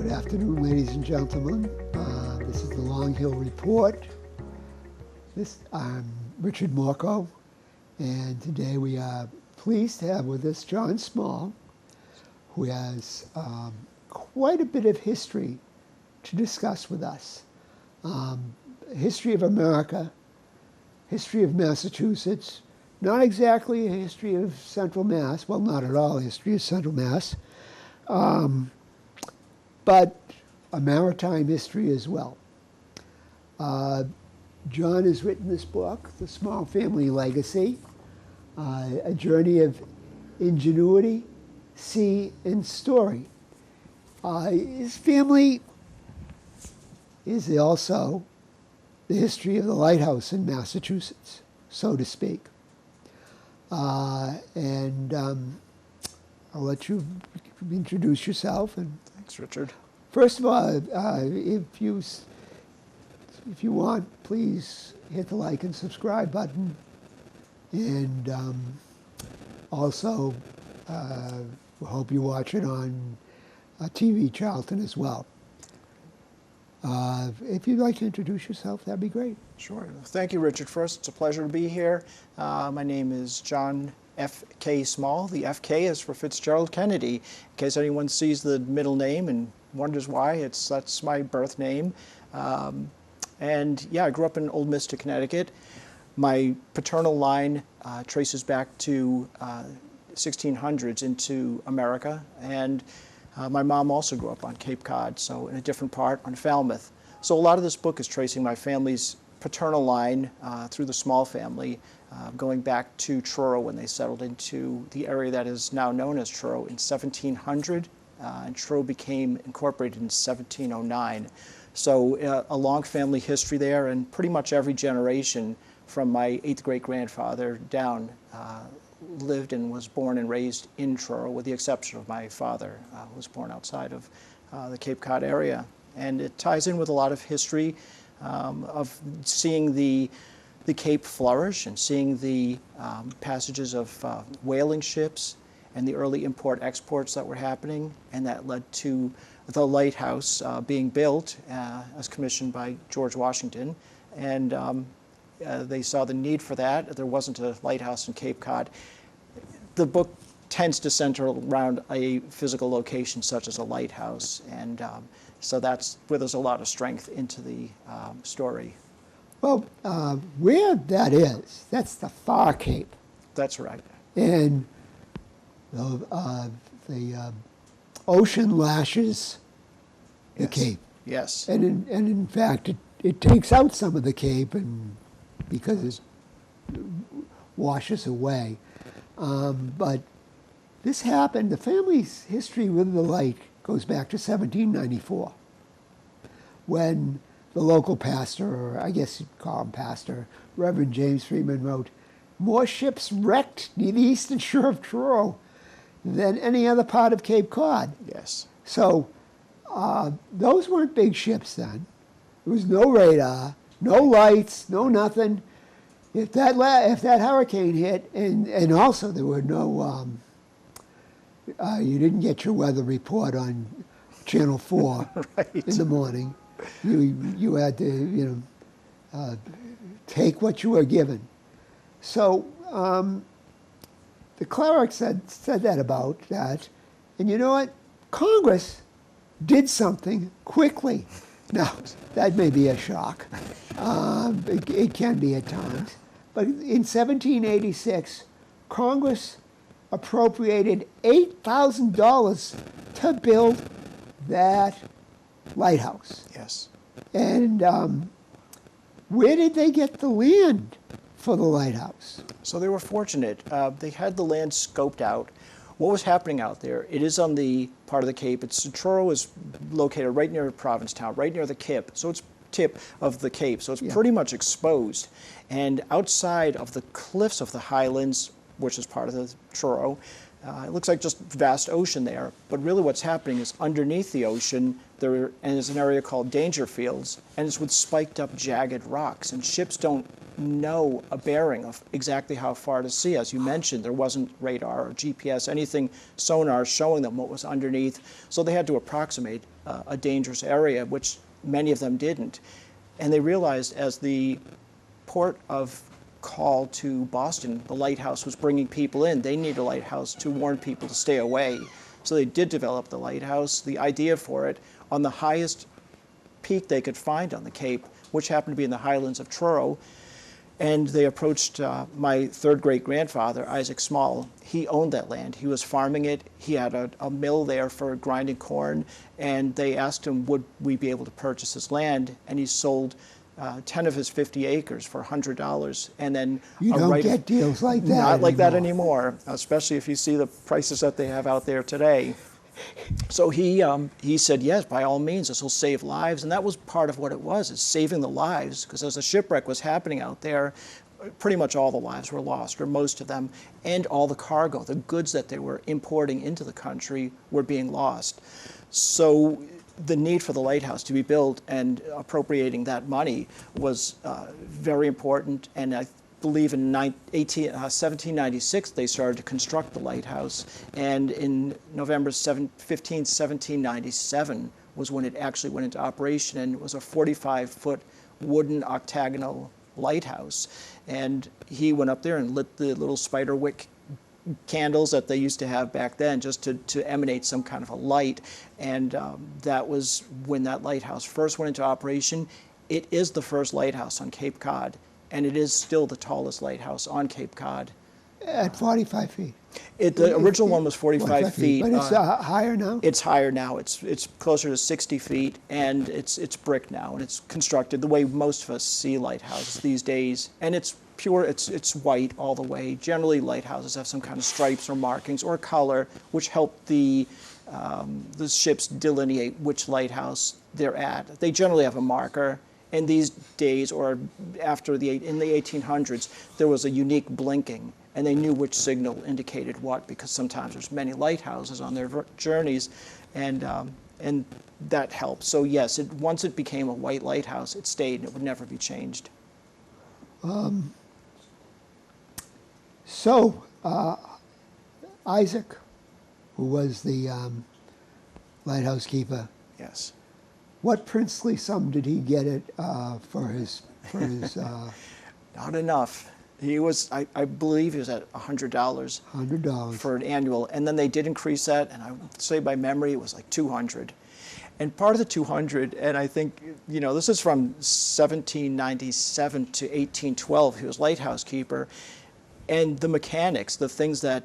Good afternoon, ladies and gentlemen. This is the Long Hill Report. I'm Richard Morco, and today we are pleased to have with us John Small, who has quite a bit of history to discuss with us. History of America, history of Massachusetts, not exactly a history of Central Mass, well, not at all a history of Central Mass, but a maritime history as well. John has written this book, The Small Family Legacy, a journey of ingenuity, sea, and story. His family is also the history of the lighthouse in Massachusetts, so to speak. I'll let you introduce yourself. And thanks, Richard. First of all, if you want, please hit the like and subscribe button, and also we hope you watch it on TV Charlton as well. If you'd like to introduce yourself, that'd be great. Sure. Thank you, Richard. First, it's a pleasure to be here. My name is John F.K. Small. The F.K. is for Fitzgerald Kennedy. In case anyone sees the middle name and wonders why, that's my birth name. And yeah, I grew up in Old Mister, Connecticut. My paternal line traces back to 1600s into America, and my mom also grew up on Cape Cod, so in a different part on Falmouth. So a lot of this book is tracing my family's paternal line through the Small family, going back to Truro when they settled into the area that is now known as Truro in 1700, and Truro became incorporated in 1709. So a long family history there, and pretty much every generation from my 8th great-grandfather down lived and was born and raised in Truro, with the exception of my father, who was born outside of the Cape Cod area. And it ties in with a lot of history of seeing the Cape flourish and seeing the passages of whaling ships and the early import-exports that were happening, and that led to the lighthouse being built as commissioned by George Washington. And they saw the need for that. There wasn't a lighthouse in Cape Cod. The book tends to center around a physical location such as a lighthouse, and so that's where there's a lot of strength into the story. Well, where that is, that's the far Cape. That's right. And the ocean lashes the Cape. Yes. And in fact, it takes out some of the Cape, and because it washes away. But this happened, the family's history with the lake goes back to 1794, when the local pastor, or I guess you'd call him pastor, Reverend James Freeman, wrote, "More ships wrecked near the eastern shore of Truro than any other part of Cape Cod." Yes. So those weren't big ships then. There was no radar, no lights, no nothing. If that hurricane hit, and also there were no, you didn't get your weather report on Channel 4 Right. in the morning. You had to, take what you were given. So the cleric said that about that, and you know what? Congress did something quickly. Now, that may be a shock. It can be at times. But in 1786, Congress appropriated $8,000 to build that lighthouse. Yes. And where did they get the land for the lighthouse? So they were fortunate. They had the land scoped out. What was happening out there? It is on the part of the Cape. Truro is located right near Provincetown, right near the tip. So it's tip of the Cape. So it's pretty much exposed. And outside of the cliffs of the Highlands, which is part of the Truro. It looks like just vast ocean there, but really what's happening is underneath the ocean there is an area called Dangerfields, and it's with spiked up jagged rocks, and ships don't know a bearing of exactly how far to see. As you mentioned, there wasn't radar or GPS, anything sonar showing them what was underneath, so they had to approximate a dangerous area, which many of them didn't. And they realized as the port of call to Boston, the lighthouse was bringing people in. They need a lighthouse to warn people to stay away. So they did develop the lighthouse, the idea for it, on the highest peak they could find on the Cape, which happened to be in the highlands of Truro. And they approached my third great-grandfather, Isaac Small. He owned that land. He was farming it. He had a mill there for grinding corn. And they asked him, would we be able to purchase his land? And he sold 10 of his 50 acres for $100. And then You don't get deals like that Not like that anymore. anymore, especially if you see the prices that they have out there today. So he said, yes, by all means, this will save lives. And that was part of what it was, is saving the lives. Because as the shipwreck was happening out there, pretty much all the lives were lost, or most of them, and all the cargo, the goods that they were importing into the country were being lost. So the need for the lighthouse to be built and appropriating that money was very important. And I believe in 1796 they started to construct the lighthouse, and in November 15, 1797 was when it actually went into operation, and it was a 45-foot wooden octagonal lighthouse. And he went up there and lit the little spider wick candles that they used to have back then, just to emanate some kind of a light. And that was when that lighthouse first went into operation. It is the first lighthouse on Cape Cod, and it is still the tallest lighthouse on Cape Cod. At 45 feet. The original one was 45 feet. But it's higher now? It's higher now. It's closer to 60 feet, and it's brick now, and it's constructed the way most of us see lighthouses these days. And it's pure, it's white all the way. Generally, lighthouses have some kind of stripes or markings or color, which help the ships delineate which lighthouse they're at. They generally have a marker. In these days, or after in the 1800s, there was a unique blinking, and they knew which signal indicated what, because sometimes there's many lighthouses on their journeys, and that helped. So yes, once it became a white lighthouse, it stayed, and it would never be changed. Isaac, who was the lighthouse keeper, Yes. what princely sum did he get it for his Not enough. He was, I believe he was at $100 $100? for an annual, and then they did increase that, and I would say by memory it was like 200. And part of the 200, and I think, this is from 1797 to 1812, he was lighthouse keeper, and the mechanics, the things that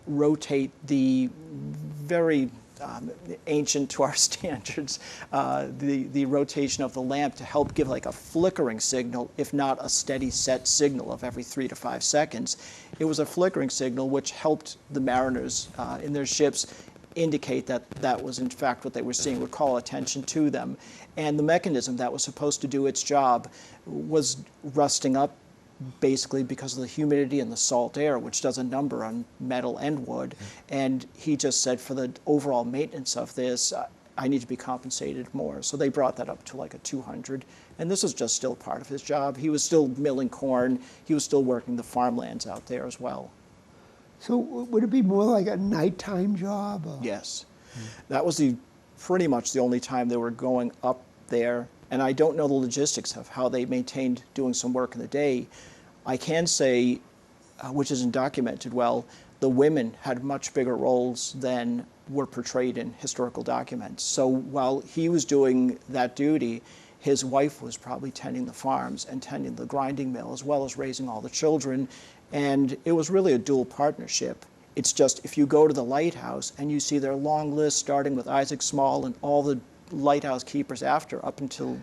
rotate the very ancient to our standards, the rotation of the lamp to help give like a flickering signal, if not a steady set signal of every 3 to 5 seconds. It was a flickering signal which helped the mariners in their ships indicate that that was in fact what they were seeing, would call attention to them. And the mechanism that was supposed to do its job was rusting up, basically because of the humidity and the salt air, which does a number on metal and wood. And he just said, for the overall maintenance of this, I need to be compensated more. So they brought that up to like a 200. And this is just still part of his job. He was still milling corn. He was still working the farmlands out there as well. So would it be more like a nighttime job? Or? Yes. That was pretty much the only time they were going up there. And I don't know the logistics of how they maintained doing some work in the day. I can say, which isn't documented well, the women had much bigger roles than were portrayed in historical documents. So while he was doing that duty, his wife was probably tending the farms and tending the grinding mill, as well as raising all the children. And it was really a dual partnership. It's just, if you go to the lighthouse and you see their long list, starting with Isaac Small and all the lighthouse keepers after, up until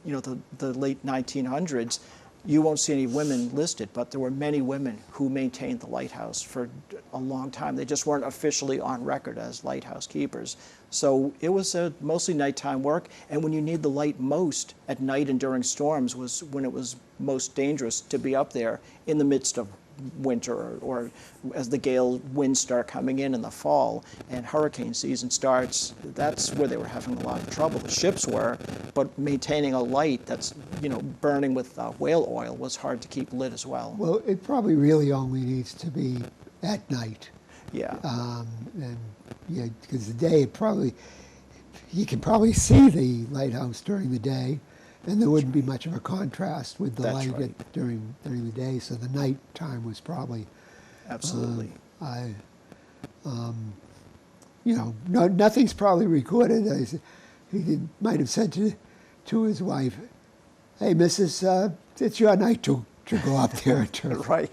the late 1900s, you won't see any women listed, but there were many women who maintained the lighthouse for a long time. They just weren't officially on record as lighthouse keepers. So it was mostly nighttime work, and when you need the light most at night and during storms was when it was most dangerous to be up there in the midst of winter or as the gale winds start coming in the fall and hurricane season starts, that's where they were having a lot of trouble. The ships were, but maintaining a light that's, burning with whale oil was hard to keep lit as well. Well, it probably really only needs to be at night. Yeah. And yeah, because the day you can probably see the lighthouse during the day, and there wouldn't be much of a contrast with the That's light right. during the day. So the night time was probably Absolutely. nothing's probably recorded. Might have said to his wife, "Hey, Mrs., it's your night to go up there and turn." Right.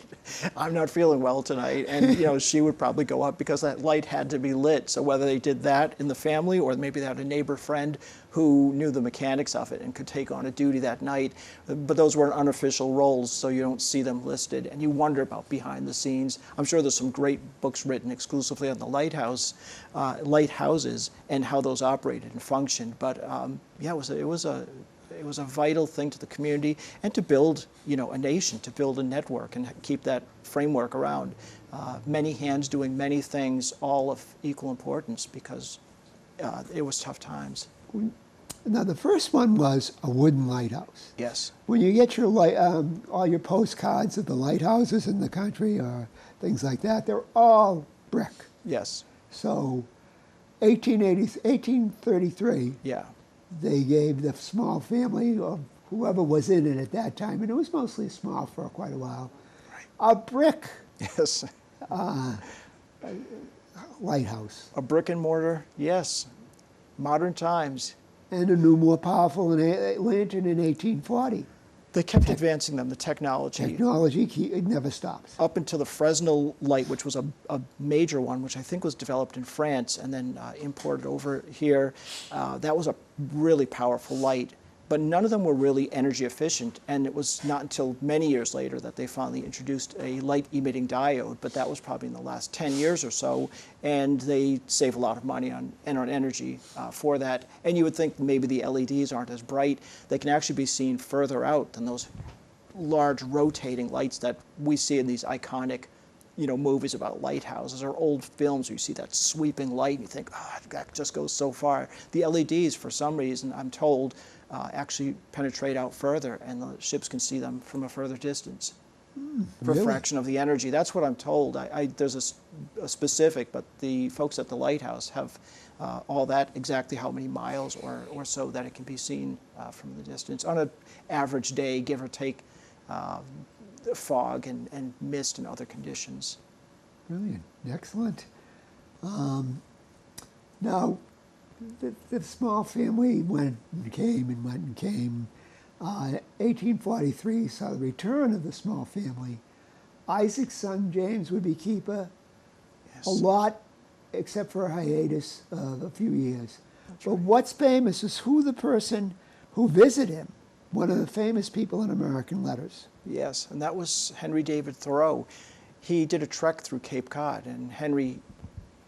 I'm not feeling well tonight. And, she would probably go up because that light had to be lit. So whether they did that in the family or maybe they had a neighbor friend who knew the mechanics of it and could take on a duty that night. But those were unofficial roles, so you don't see them listed. And you wonder about behind the scenes. I'm sure there's some great books written exclusively on the lighthouses and how those operated and functioned. But yeah, it was a vital thing to the community and to build, a nation, to build a network and keep that framework around. Many hands doing many things, all of equal importance because it was tough times. Now, the first one was a wooden lighthouse. Yes. When you get your all your postcards of the lighthouses in the country or things like that, they're all brick. Yes. So 1833, Yeah. they gave the small family of whoever was in it at that time, and it was mostly small for quite a while, a brick Yes. lighthouse. A brick and mortar. Yes. Modern times. And a new, more powerful lantern in 1840. They kept advancing them, the technology. Technology, it never stops. Up until the Fresnel light, which was a major one, which I think was developed in France and then imported over here. That was a really powerful light, but none of them were really energy efficient. And it was not until many years later that they finally introduced a light emitting diode, but that was probably in the last 10 years or so. And they save a lot of money on energy for that. And you would think maybe the LEDs aren't as bright. They can actually be seen further out than those large rotating lights that we see in these iconic movies about lighthouses or old films where you see that sweeping light and you think, that just goes so far. The LEDs, for some reason, I'm told, actually penetrate out further and the ships can see them from a further distance. For a Really? fraction of the energy. That's what I'm told. There's a specific, but the folks at the lighthouse have all that, exactly how many miles or so that it can be seen from the distance. On an average day, give or take, fog and mist and other conditions. Brilliant. Excellent. Now, the small family went and came and went and came. 1843 saw the return of the small family. Isaac's son James would be keeper Yes. a lot, except for a hiatus of a few years. But what's famous is who the person who visited him, one of the famous people in American letters. Yes, and that was Henry David Thoreau. He did a trek through Cape Cod, and Henry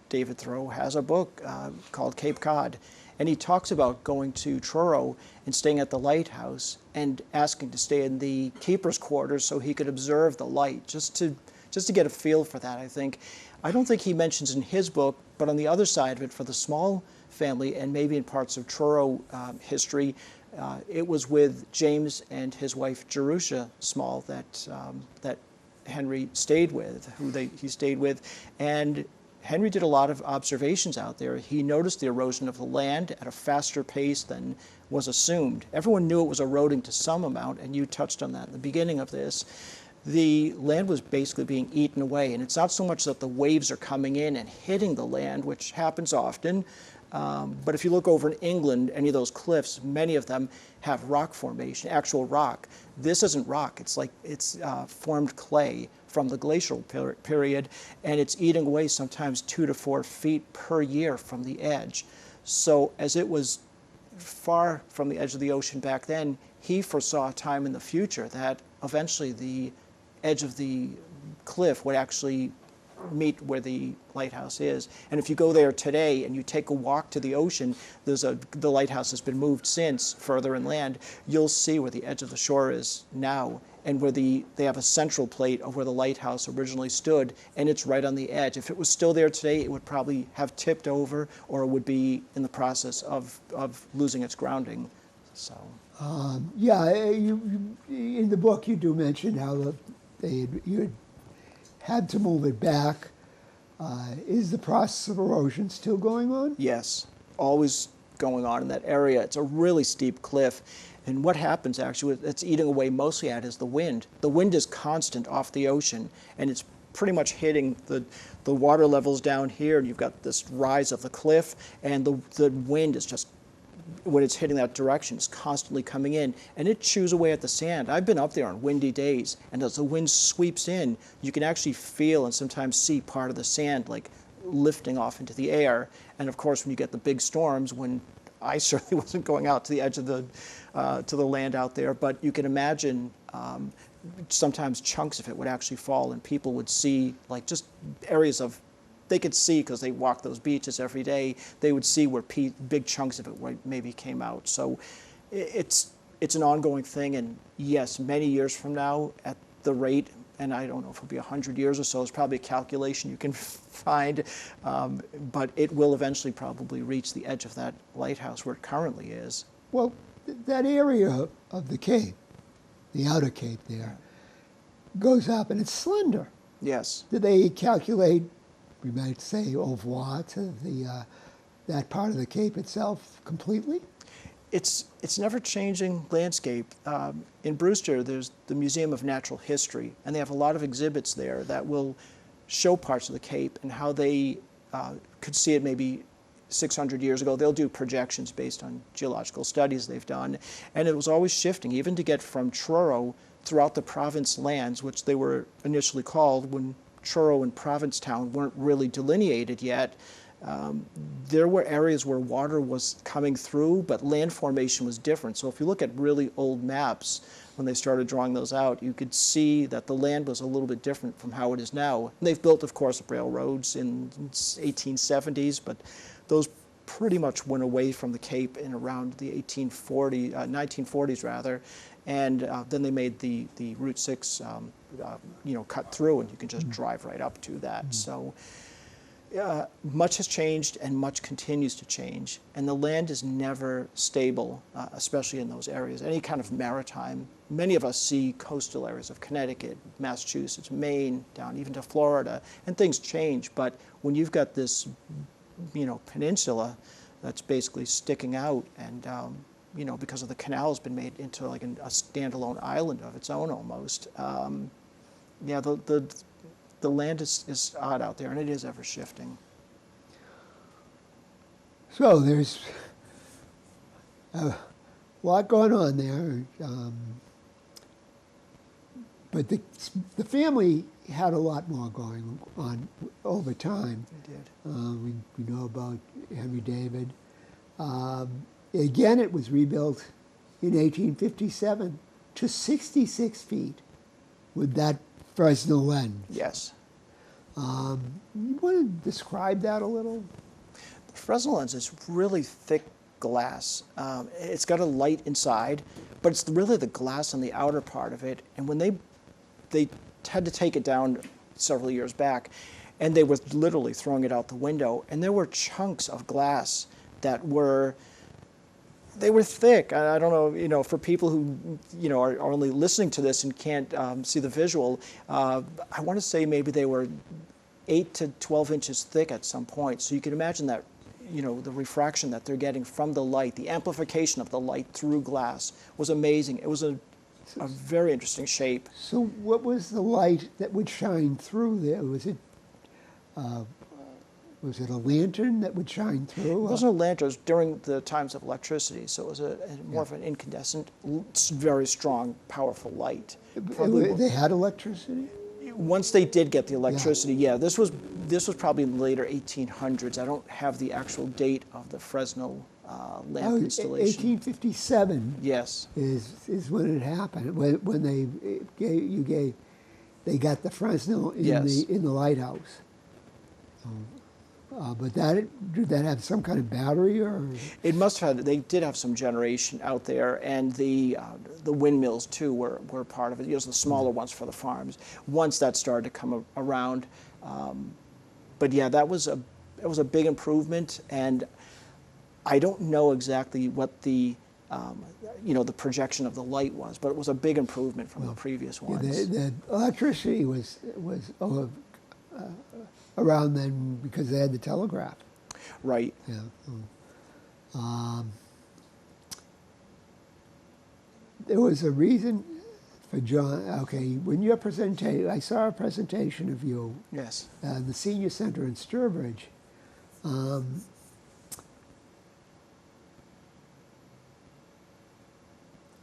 David Thoreau has a book called Cape Cod, and he talks about going to Truro and staying at the lighthouse and asking to stay in the keeper's quarters so he could observe the light, just to get a feel for that, I think. I don't think he mentions in his book, but on the other side of it, for the small family and maybe in parts of Truro history, it was with James and his wife Jerusha Small that Henry stayed with, he stayed with, and Henry did a lot of observations out there. He noticed the erosion of the land at a faster pace than was assumed. Everyone knew it was eroding to some amount, and you touched on that in the beginning of this. The land was basically being eaten away, and it's not so much that the waves are coming in and hitting the land, which happens often, but if you look over in England, any of those cliffs, many of them have rock formation, actual rock. This isn't rock. It's formed clay from the glacial period, and it's eating away sometimes 2 to 4 feet per year from the edge. So as it was far from the edge of the ocean back then, he foresaw a time in the future that eventually the edge of the cliff would actually meet where the lighthouse is. And if you go there today and you take a walk to the ocean, the lighthouse has been moved since further inland. You'll see where the edge of the shore is now, and where they have a central plate of where the lighthouse originally stood, and it's right on the edge. If it was still there today, it would probably have tipped over, or it would be in the process of losing its grounding. So. Yeah, in the book you do mention how you had to move it back. Is the process of erosion still going on? Yes, always going on in that area. It's a really steep cliff. And what happens actually, it's eating away mostly at is the wind. The wind is constant off the ocean, and it's pretty much hitting the water levels down here, and you've got this rise of the cliff, and the wind is just, when it's hitting that direction, it's constantly coming in, and it chews away at the sand. I've been up there on windy days, and as the wind sweeps in, you can actually feel and sometimes see part of the sand like lifting off into the air. And of course, when you get the big storms, when I certainly wasn't going out to the edge of to the land out there, but you can imagine sometimes chunks of it would actually fall, and people would see like just areas of, they could see, because they walk those beaches every day, they would see where big chunks of it maybe came out. So it's an ongoing thing, and yes, many years from now, at the rate, and I don't know if it'll be 100 years or so, it's probably a calculation you can find, but it will eventually probably reach the edge of that lighthouse where it currently is. Well, that area of the Cape, the outer Cape there, goes up and it's slender. Yes. Did they calculate, we might say, au revoir to that part of the Cape itself completely? It's never changing landscape. In Brewster, there's the Museum of Natural History, and they have a lot of exhibits there that will show parts of the Cape and how they could see it maybe 600 years ago. They'll do projections based on geological studies they've done, and it was always shifting, even to get from Truro throughout the province lands, which they were initially called when Truro and Provincetown weren't really delineated yet. There were areas where water was coming through, but land formation was different. So if you look at really old maps, when they started drawing those out, you could see that the land was a little bit different from how it is now. And they've built, of course, railroads in 1870s, but those pretty much went away from the Cape in around the 1940s rather. And then they made the Route 6, cut through, and you can just drive right up to that. So. Much has changed, and much continues to change, and the land is never stable, especially in those areas. Any kind of maritime, many of us see coastal areas of Connecticut, Massachusetts, Maine, down even to Florida, and things change. But when you've got this, peninsula that's basically sticking out, and because of the canal has been made into like a standalone island of its own almost. The land is odd out there, and it is ever shifting. So there's a lot going on there, but the family had a lot more going on over time. It did. We know about Henry David. Again, it was rebuilt in 1857 to 66 feet with that Fresnel lens. Yes. You want to describe that a little? The Fresnel lens is really thick glass. It's got a light inside, but it's really the glass on the outer part of it. And when they had to take it down several years back, and they were literally throwing it out the window, and there were chunks of glass that were thick. I don't know, for people who, are only listening to this and can't see the visual, I want to say maybe they were 8 to 12 inches thick at some point. So you can imagine that, the refraction that they're getting from the light, the amplification of the light through glass was amazing. It was a very interesting shape. So what was the light that would shine through there? Was it a lantern that would shine through? It wasn't a lantern. It was during the times of electricity, so it was more of an incandescent, very strong, powerful light. They had electricity? Once they did get the electricity, this was probably in the later 1800s. I don't have the actual date of the Fresnel lamp installation. 1857. Yes. Is when it happened. When they got the Fresnel in the lighthouse. But did that have some kind of battery or? It must have had, they did have some generation out there, and the windmills too were part of it. You know, the smaller ones for the farms. Once that started to come around, but yeah, that was a big improvement, and I don't know exactly what the the projection of the light was, but it was a big improvement from the previous Yeah, ones. the electricity was around then because they had the telegraph. Right. Yeah. There was a reason for John. Okay, when your presentation, I saw a presentation of you Yes. at the senior center in Sturbridge.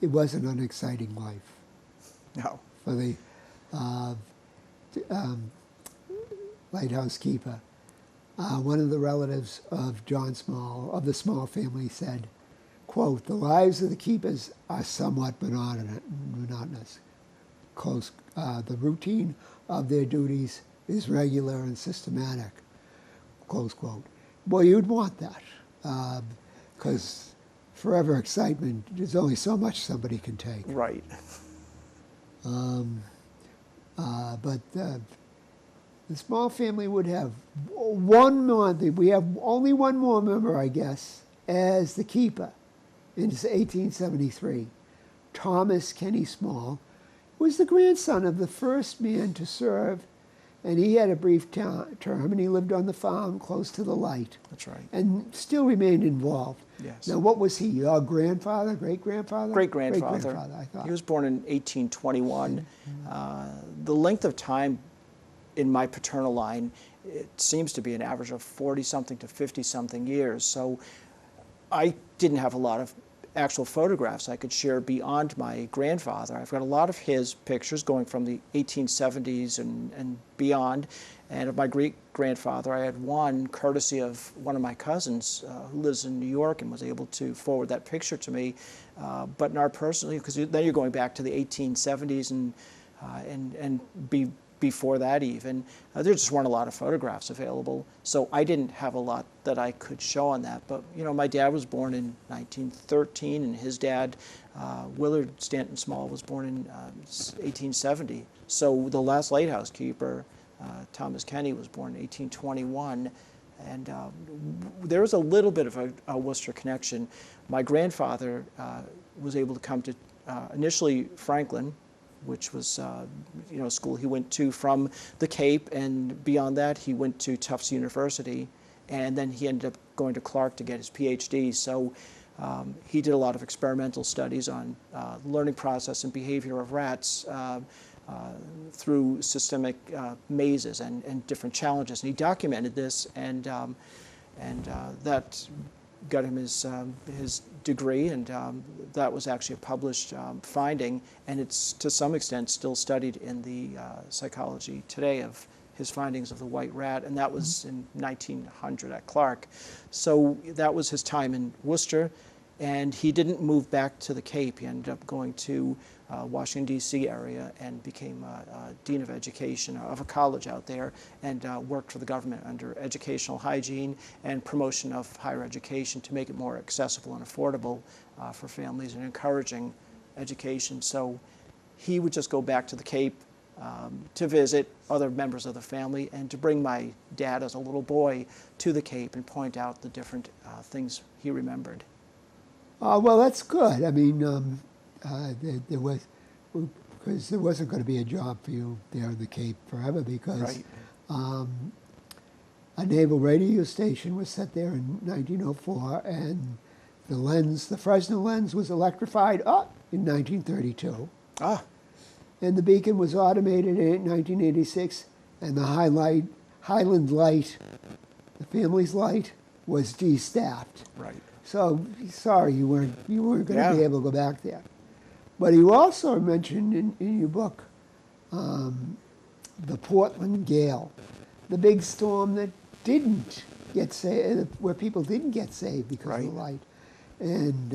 It wasn't an exciting life No. for the lighthouse keeper. One of the relatives of John Small, of the Small family, said, quote, "The lives of the keepers are somewhat monotonous. Close, the routine of their duties is regular and systematic." Close quote. Well, you'd want that, because forever excitement, there's only so much somebody can take. Right. But the Small family would have one more. We have only one more member, I guess, as the keeper. In 1873, Thomas Kenny Small was the grandson of the first man to serve, and he had a brief term, and he lived on the farm close to the light, That's right. and still remained involved. Yes. Now, what was he? Your grandfather, great-grandfather? Great-grandfather. Great-grandfather, I thought. He was born in 1821. The length of time in my paternal line, it seems to be an average of 40-something to 50-something years. So I didn't have a lot of actual photographs I could share beyond my grandfather. I've got a lot of his pictures going from the 1870s and beyond. And of my great-grandfather, I had one courtesy of one of my cousins who lives in New York and was able to forward that picture to me. But in our personal, because then you're going back to the 1870s and before that even, there just weren't a lot of photographs available. So I didn't have a lot that I could show on that. But, you know, my dad was born in 1913, and his dad, Willard Stanton Small, was born in 1870. So the last lighthouse keeper, Thomas Kenny, was born in 1821. And there was a little bit of a Worcester connection. My grandfather was able to come to initially Franklin, which was a school he went to from the Cape, and beyond that he went to Tufts University, and then he ended up going to Clark to get his PhD. So he did a lot of experimental studies on the learning process and behavior of rats through systemic mazes and different challenges, and he documented this, and that got him his degree, and that was actually a published finding, and it's to some extent still studied in the psychology today of his findings of the white rat, and that was in 1900 at Clark. So that was his time in Worcester, and he didn't move back to the Cape. He ended up going to Washington, D.C. area and became Dean of Education of a college out there, and worked for the government under educational hygiene and promotion of higher education to make it more accessible and affordable for families and encouraging education. So he would just go back to the Cape to visit other members of the family and to bring my dad as a little boy to the Cape and point out the different things he remembered. Well, that's good. I mean, there was, because there wasn't going to be a job for you there in the Cape forever, because Right. A naval radio station was set there in 1904, and the Fresnel lens was electrified in 1932, Ah, and the beacon was automated in 1986, and the Highland Light, the family's light, was de-staffed. right. So sorry, you weren't going to Yeah. be able to go back there. But you also mentioned in your book the Portland Gale, the big storm that didn't get saved, where people didn't get saved because of the light, and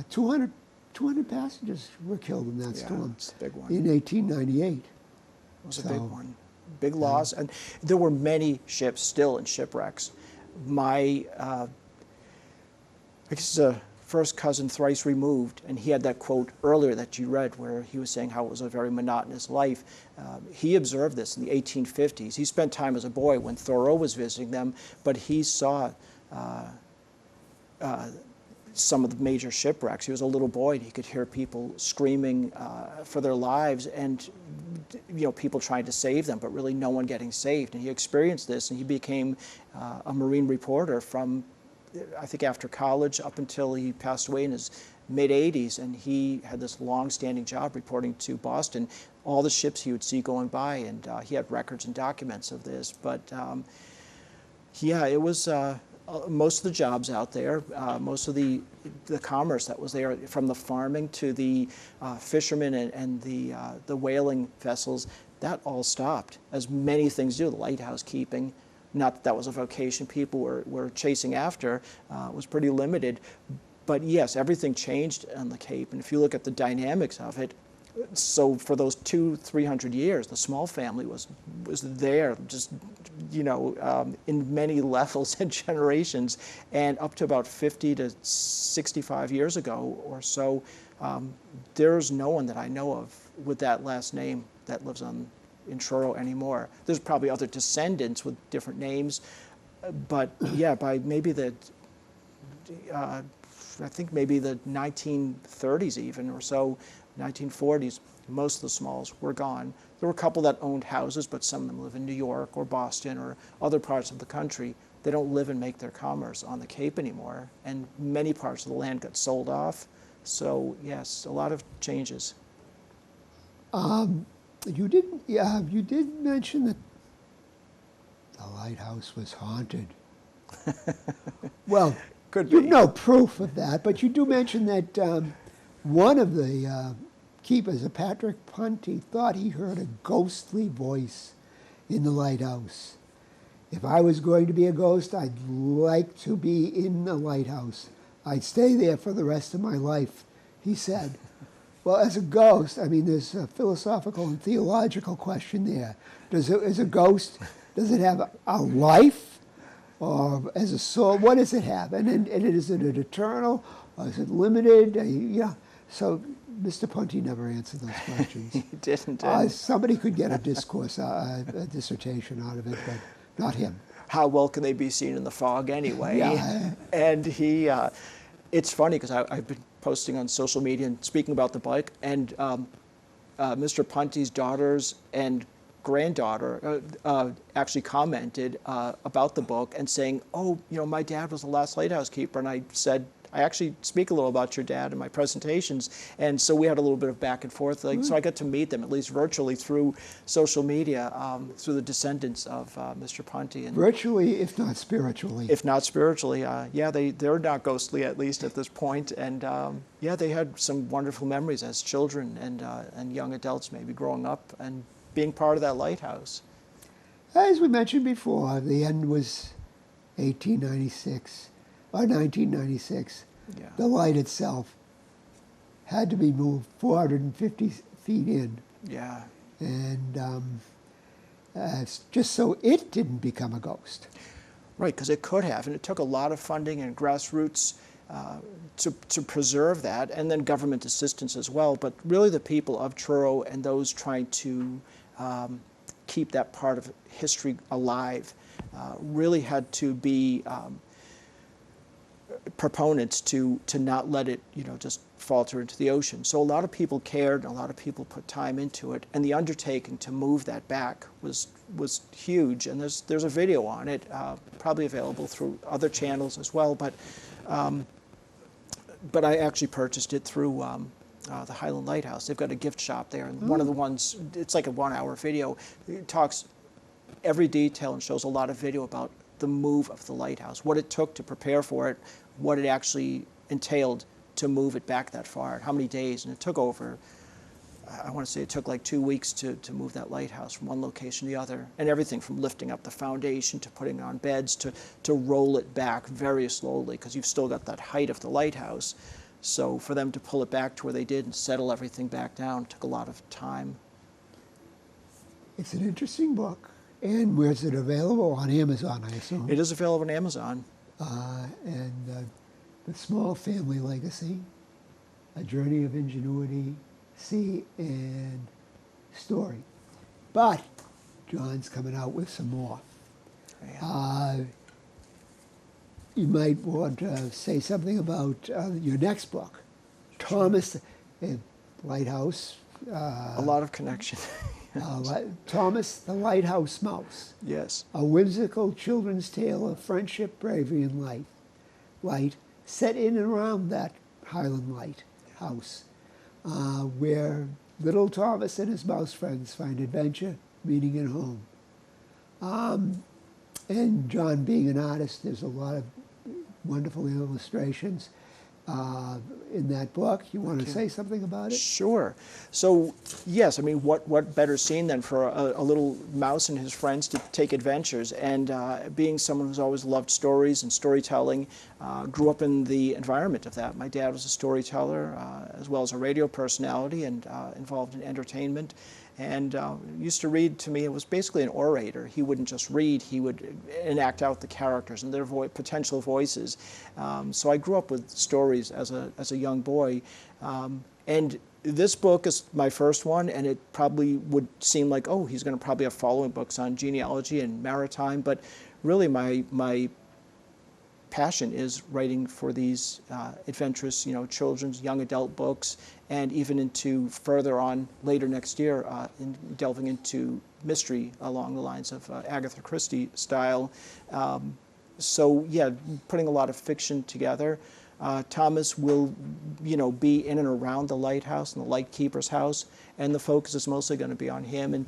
200 passengers were killed in that Yeah, storm it's a big one. in 1898. It was a So, big one. big loss. And there were many ships still in shipwrecks. My, I guess first cousin thrice removed, and he had that quote earlier that you read where he was saying how it was a very monotonous life. He observed this in the 1850s. He spent time as a boy when Thoreau was visiting them, but he saw some of the major shipwrecks. He was a little boy and he could hear people screaming for their lives, and people trying to save them, but really no one getting saved. And he experienced this, and he became a marine reporter from, I think, after college up until he passed away in his mid-80s. And he had this long-standing job reporting to Boston all the ships he would see going by, and he had records and documents of this. But yeah, it was most of the jobs out there, most of the commerce that was there, from the farming to the fishermen and the whaling vessels, that all stopped, as many things do. The lighthouse keeping, not that that was a vocation people were chasing after, was pretty limited. But yes, everything changed on the Cape, and if you look at the dynamics of it, so for those 200-300 years, the small family was there, just in many levels and generations, and up to about 50 to 65 years ago or so, there's no one that I know of with that last name that lives in Truro anymore. There's probably other descendants with different names, but yeah, by maybe I think maybe the 1930s even or so, 1940s, most of the Smalls were gone. There were a couple that owned houses, but some of them live in New York or Boston or other parts of the country. They don't live and make their commerce on the Cape anymore, and many parts of the land got sold off. So yes, a lot of changes. You did mention that the lighthouse was haunted. Well, Could you be. have no proof of that, but you do mention that one of the keepers, Patrick Punty, thought he heard a ghostly voice in the lighthouse. If I was going to be a ghost, I'd like to be in the lighthouse. I'd stay there for the rest of my life, he said. Well, as a ghost, I mean, there's a philosophical and theological question there. As a ghost, does it have a life? Or as a soul, what does it have? And is it an eternal, or is it limited? Yeah. So Mr. Punty never answered those questions. He didn't. Somebody could get a discourse, a dissertation out of it, but not him. How well can they be seen in the fog anyway? Yeah. And it's funny because I've been posting on social media and speaking about the bike, and Mr. Punty's daughters and granddaughter actually commented about the book and saying, oh, my dad was the last lighthouse keeper. And I said, I actually speak a little about your dad in my presentations. And so we had a little bit of back and forth. So I got to meet them, at least virtually, through social media, through the descendants of Mr. Punty. And Virtually, if not spiritually. if not spiritually, yeah, they're not ghostly, at least at this point. And yeah, they had some wonderful memories as children and young adults, maybe growing up and being part of that lighthouse. As we mentioned before, the end was 1896 or 1996. Yeah. The light itself had to be moved 450 feet in, Yeah. and just so it didn't become a ghost. Right, because it could have, and it took a lot of funding and grassroots to preserve that, and then government assistance as well. But really, the people of Truro and those trying to keep that part of history alive really had to be proponents to not let it, just falter into the ocean. So a lot of people cared, and a lot of people put time into it, and the undertaking to move that back was huge. And there's a video on it, probably available through other channels as well. But I actually purchased it through the Highland Lighthouse. They've got a gift shop there, and one of the ones, it's like a 1-hour video. It talks every detail and shows a lot of video about the move of the lighthouse, what it took to prepare for it, what it actually entailed to move it back that far, how many days. And it took over, I want to say it took like 2 weeks to move that lighthouse from one location to the other. And everything from lifting up the foundation to putting on beds to roll it back very slowly, because you've still got that height of the lighthouse. So for them to pull it back to where they did and settle everything back down took a lot of time. It's an interesting book. And where's it available? On Amazon, I assume. It is available on Amazon. The Small Family Legacy, A Journey of Ingenuity, Sea and Story. But John's coming out with some more. Yeah. You might want to say something about your next book, Thomas Lighthouse. A lot of connection. Thomas the Lighthouse Mouse. Yes. A whimsical children's tale of friendship, bravery, and light, set in and around that Highland Lighthouse, where little Thomas and his mouse friends find adventure, meaning, and home. And John, being an artist, there's a lot of wonderful illustrations in that book. You want to say something about it? Sure. So, yes, I mean, what better scene than for a little mouse and his friends to take adventures? And being someone who's always loved stories and storytelling, grew up in the environment of that. My dad was a storyteller, as well as a radio personality and involved in entertainment. And used to read to me. It was basically an orator. He wouldn't just read, he would enact out the characters and their potential voices. So I grew up with stories as a young boy. And this book is my first one, and it probably would seem like, oh, he's going to probably have following books on genealogy and maritime. But really my passion is writing for these adventurous, children's, young adult books, and even into further on later next year, in delving into mystery along the lines of Agatha Christie style. So yeah, putting a lot of fiction together. Thomas will, be in and around the lighthouse and the lightkeeper's house, and the focus is mostly going to be on him and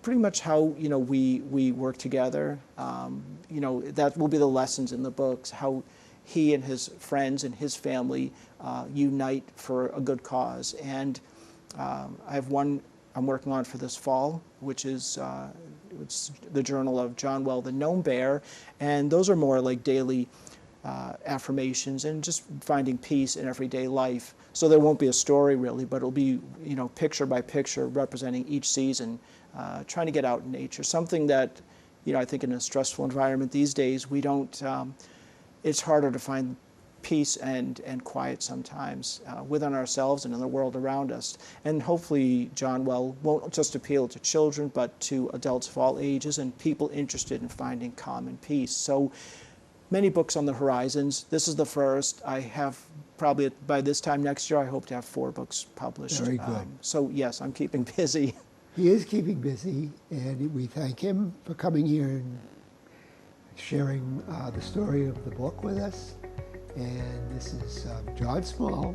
pretty much how we work together. That will be the lessons in the books, how he and his friends and his family unite for a good cause. And I have one I'm working on for this fall, which is it's the Journal of John Well, the Gnome Bear, and those are more like daily affirmations and just finding peace in everyday life. So there won't be a story really, but it'll be picture by picture representing each season, trying to get out in nature. Something that I think in a stressful environment these days we don't. It's harder to find peace and quiet sometimes within ourselves and in the world around us. And hopefully John Well won't just appeal to children, but to adults of all ages and people interested in finding calm and peace. So many books on the horizons. This is the first. I have probably by this time next year, I hope to have 4 books published. Very good. So yes, I'm keeping busy. He is keeping busy, and we thank him for coming here and sharing the story of the book with us. And this is John Small